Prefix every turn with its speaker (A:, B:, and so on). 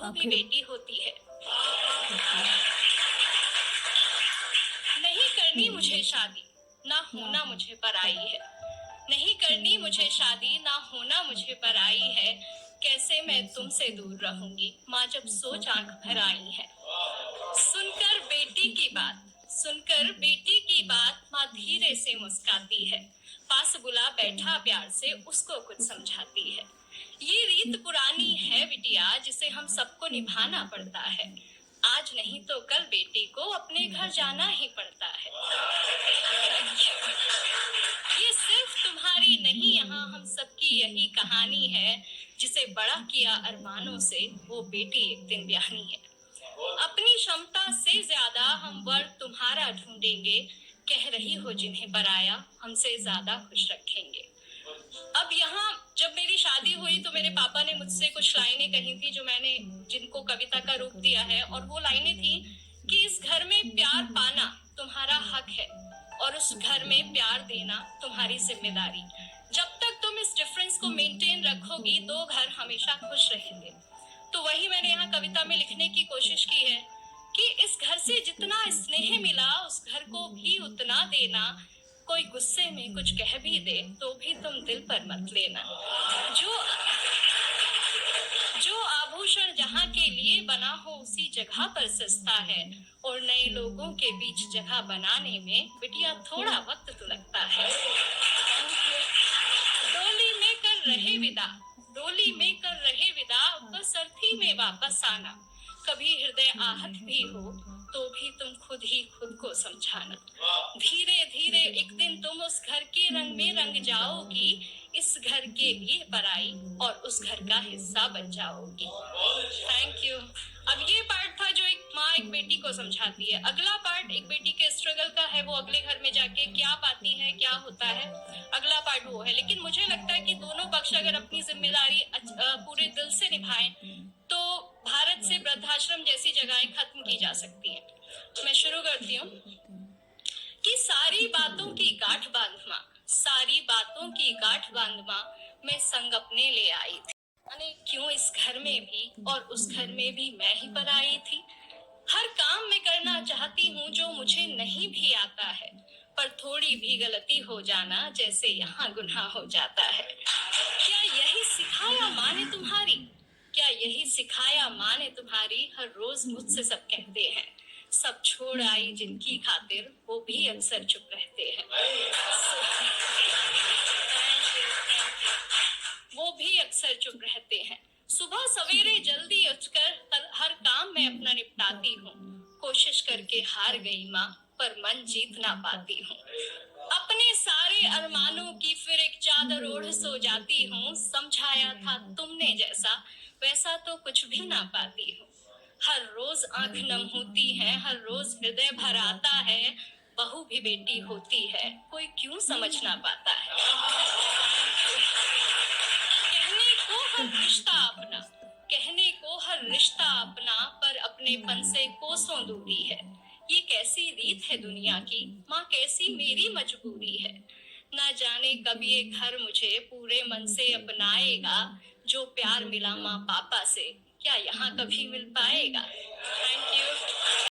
A: बहू भी बेटी होती है। नहीं करनी मुझे शादी, ना होना मुझे पराई है। नहीं करनी मुझे शादी, ना होना मुझे पराई है। कैसे मैं तुमसे दूर रहूंगी, माँ जब सोच आंख भर आई है। सुनकर बेटी की बात, सुनकर बेटी की बात, माँ धीरे से मुस्काती है। पास बुला बैठा प्यार से उसको कुछ समझाती है। ये रीत पुरानी है बिटिया, जिसे हम सबको निभाना पड़ता है। आज नहीं तो कल बेटी को अपने घर जाना ही पड़ता है। ये सिर्फ तुम्हारी नहीं, यहाँ हम सबकी यही कहानी है। जिसे बड़ा किया अरमानों से, वो बेटी एक दिन ब्याहनी है। अपनी क्षमता से ज्यादा हम वर तुम्हारा ढूंढेंगे। कह रही हो जिन्हें पराया, हमसे ज्यादा खुश रखेंगे। अब यहाँ जब मेरी शादी हुई तो मेरे पापा ने मुझसे कुछ लाइनें कही थी जो मैंने जिनको कविता का रूप दिया है। और वो लाइनें थी कि इस घर में प्यार पाना तुम्हारा हक है और उस घर में प्यार देना तुम्हारी जिम्मेदारी। जब तक तुम इस डिफरेंस को मेंटेन रखोगी, दो घर हमेशा खुश रहेंगे। तो वही मैंने यहाँ कविता में लिखने की कोशिश की है कि इस घर से जितना स्नेह मिला, उस घर को भी उतना देना। कोई गुस्से में कुछ कह भी दे तो भी तुम दिल पर मत लेना। जो आभूषण जहाँ के लिए बना हो, उसी जगह पर सस्ता है। और नए लोगों के बीच जगह बनाने में बिटिया थोड़ा वक्त तो लगता है। डोली में कर रहे विदा, डोली में कर रहे विदा, बस अर्थी में वापस आना। कभी हृदय आहत भी हो तो भी तुम खुद ही खुद को समझाना। धीरे धीरे एक दिन तुम उस घर के रंग में रंग जाओगी। इस घर के लिए पराई और उस घर का हिस्सा बन जाओगी। Thank you. अब ये पार्ट था जो एक माँ एक बेटी को समझाती है। अगला पार्ट एक बेटी के स्ट्रगल का है, वो अगले घर में जाके क्या पाती है, क्या होता है, अगला पार्ट वो है। लेकिन मुझे लगता है कि दोनों पक्ष अगर अपनी जिम्मेदारी पूरे दिल से निभाएं तो भारत से वृद्धाश्रम जैसी जगहें खत्म की जा सकती हैं। तो मैं शुरू करती हूँ कि सारी बातों की गांठ बांध माँ, सारी बातों की गांठ बांध माँ, मैं संग अपने ले आई थी। अने क्यों इस घर में भी और उस घर में भी मैं ही पर आई थी। हर काम मैं करना चाहती हूँ जो मुझे नहीं भी आता है, पर थोड़ी भी गलती हो जाना जैसे यहाँ गुनाह हो जाता है। क्या यही सिखाया माँ ने तुम्हारी, क्या यही सिखाया माँ ने तुम्हारी। हर रोज मुझसे सब कहते हैं, सब छोड़ आई जिनकी खातिर, वो भी अक्सर चुप रहते हैं। वो भी अक्सर चुप रहते हैं। सुबह सवेरे जल्दी उठकर हर काम मैं अपना निपटाती हूँ। कोशिश करके हार गई माँ, पर मन जीत ना पाती हूँ। अपने सारे अरमानों की फिर एक चादर ओढ़ सो जाती हूँ। समझाया था तुमने जैसा, वैसा तो कुछ भी ना पाती हूँ। हर रोज आंख नम होती है, हर रोज हृदय भर आता है। बहू भी बेटी होती है, कोई क्यों समझ ना पाता है। कहने को हर रिश्ता अपना, कहने को हर रिश्ता अपना, पर अपनेपन से कोसों दूरी है। ये कैसी रीत है दुनिया की, माँ कैसी मेरी मजबूरी है। ना जाने कब ये घर मुझे पूरे मन से अपनाएगा। जो प्यार मिला माँ पापा से, क्या यहाँ कभी मिल पाएगा। Thank you.